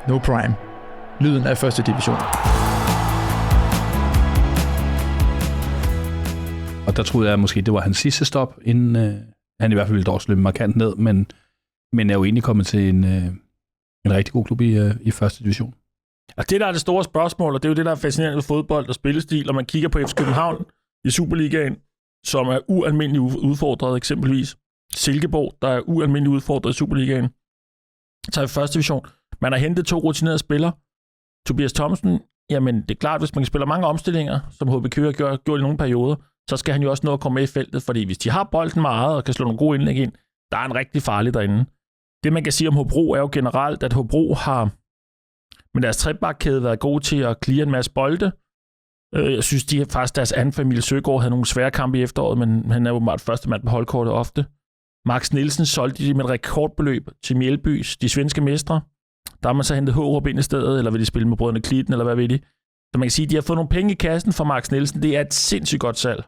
No Prime. Lyden af første division. Og der troede jeg måske, det var hans sidste stop, inden han i hvert fald ville dog løbe markant ned, men er jo egentlig kommet til en rigtig god klub i første division. Og det, der er det store spørgsmål, og det er jo det, der er fascinerende ved fodbold og spillestil, og man kigger på FC København i Superligaen, som er ualmindeligt udfordret, eksempelvis Silkeborg, der er ualmindeligt udfordret i Superligaen. Så i første division. Man har hentet 2 rutinerede spillere. Tobias Thomsen, jamen det er klart, hvis man spiller mange omstillinger, som HB Køge har gjort i nogle perioder, så skal han jo også nå at komme med i feltet, fordi hvis de har bolden meget og kan slå nogle gode indlæg ind, der er en rigtig farlig derinde. Det, man kan sige om Hobro, er jo generelt, at Hobro har med deres trebakkæde været gode til at cleare en masse bolde. Jeg synes, de faktisk deres anden familie Søgaard havde nogle svære kampe i efteråret, men han er jo meget første mand på holdkortet ofte. Max Nielsen solgte de med et rekordbeløb til Mjælbys, de svenske mestre. Der har man så hentet Hårup ind i stedet, eller vil de spille med brødrene Klitten, eller hvad ved de. Så man kan sige, at de har fået nogle penge i kassen fra Max Nielsen. Det er et sindssygt godt salg.